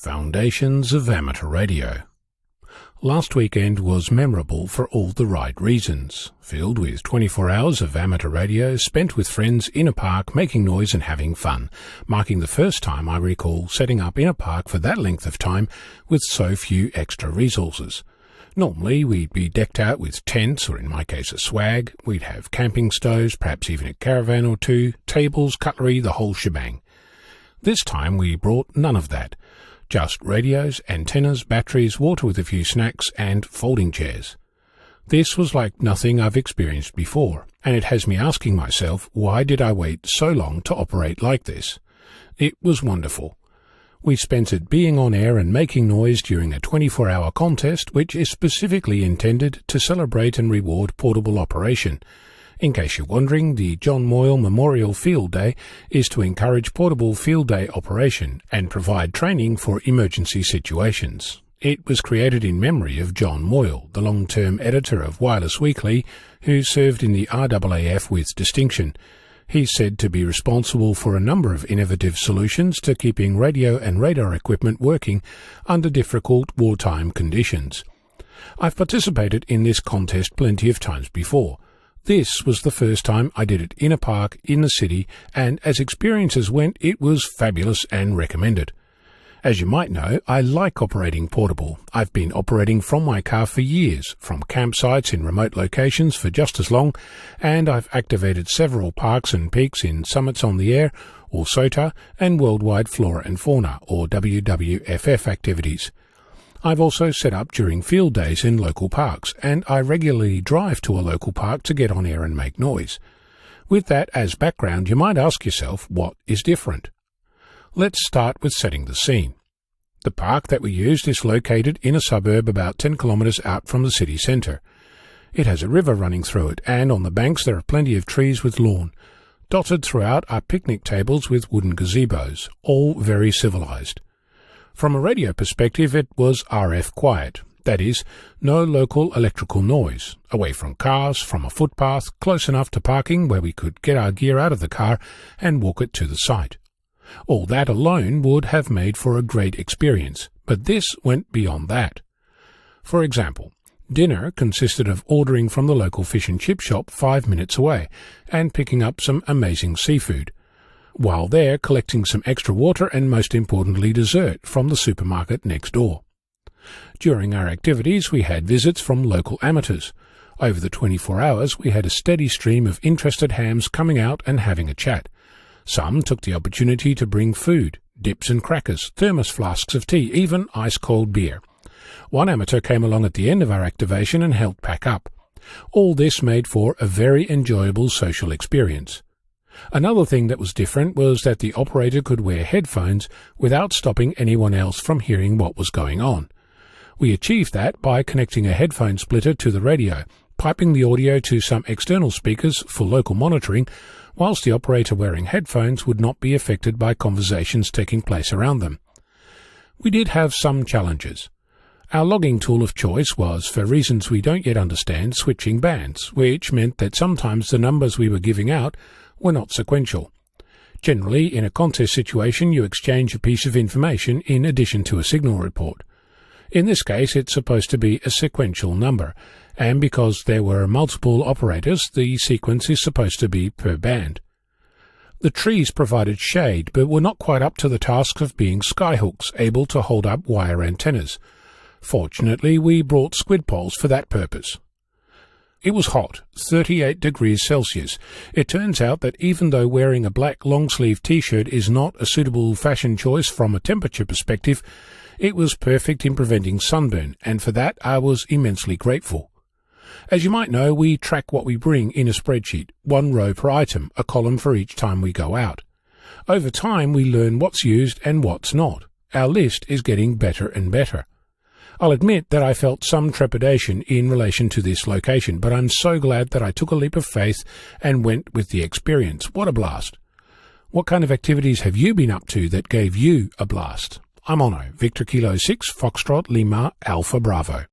Foundations of Amateur Radio. Last weekend was memorable for all the right reasons, filled with 24 hours of amateur radio spent with friends in a park making noise and having fun, marking the first time I recall setting up in a park for that length of time with so few extra resources. Normally we'd be decked out with tents, or in my case a swag, we'd have camping stoves, perhaps even a caravan or two, tables, cutlery, the whole shebang. This time we brought none of that. Just radios, antennas, batteries, water with a few snacks, and folding chairs. This was like nothing I've experienced before, and it has me asking myself, why did I wait so long to operate like this? It was wonderful. We spent it being on air and making noise during a 24-hour contest which is specifically intended to celebrate and reward portable operation. In case you're wondering, the John Moyle Memorial Field Day is to encourage portable field day operation and provide training for emergency situations. It was created in memory of John Moyle, the long-term editor of Wireless Weekly, who served in the RAAF with distinction. He's said to be responsible for a number of innovative solutions to keeping radio and radar equipment working under difficult wartime conditions. I've participated in this contest plenty of times before. This was the first time I did it in a park in the city, and as experiences went, it was fabulous and recommended. As you might know, I like operating portable. I've been operating from my car for years, from campsites in remote locations for just as long, and I've activated several parks and peaks in Summits on the Air, or SOTA, and Worldwide Flora and Fauna, or WWFF activities. I've also set up during field days in local parks, and I regularly drive to a local park to get on air and make noise. With that as background, you might ask yourself, what is different? Let's start with setting the scene. The park that we used is located in a suburb about 10 kilometres out from the city centre. It has a river running through it, and on the banks there are plenty of trees with lawn. Dotted throughout are picnic tables with wooden gazebos, all very civilised. From a radio perspective, it was RF quiet, that is, no local electrical noise, away from cars, from a footpath, close enough to parking where we could get our gear out of the car and walk it to the site. All that alone would have made for a great experience, but this went beyond that. For example, dinner consisted of ordering from the local fish and chip shop 5 minutes away and picking up some amazing seafood. While there, collecting some extra water and, most importantly, dessert from the supermarket next door. During our activities, we had visits from local amateurs. Over the 24 hours, we had a steady stream of interested hams coming out and having a chat. Some took the opportunity to bring food, dips and crackers, thermos flasks of tea, even ice-cold beer. One amateur came along at the end of our activation and helped pack up. All this made for a very enjoyable social experience. Another thing that was different was that the operator could wear headphones without stopping anyone else from hearing what was going on. We achieved that by connecting a headphone splitter to the radio, piping the audio to some external speakers for local monitoring, whilst the operator wearing headphones would not be affected by conversations taking place around them. We did have some challenges. Our logging tool of choice was, for reasons we don't yet understand, switching bands, which meant that sometimes the numbers we were giving out were not sequential. Generally, in a contest situation, you exchange a piece of information in addition to a signal report. In this case, it's supposed to be a sequential number, and because there were multiple operators, the sequence is supposed to be per band. The trees provided shade, but were not quite up to the task of being skyhooks able to hold up wire antennas. Fortunately, we brought squid poles for that purpose. It was hot, 38 degrees Celsius. It turns out that even though wearing a black long-sleeve t-shirt is not a suitable fashion choice from a temperature perspective, it was perfect in preventing sunburn, and for that I was immensely grateful. As you might know, we track what we bring in a spreadsheet, 1 row per item, a column for each time we go out. Over time we learn what's used and what's not. Our list is getting better and better. I'll admit that I felt some trepidation in relation to this location, but I'm so glad that I took a leap of faith and went with the experience. What a blast. What kind of activities have you been up to that gave you a blast? I'm Ono, Victor Kilo 6, Foxtrot Lima Alpha Bravo.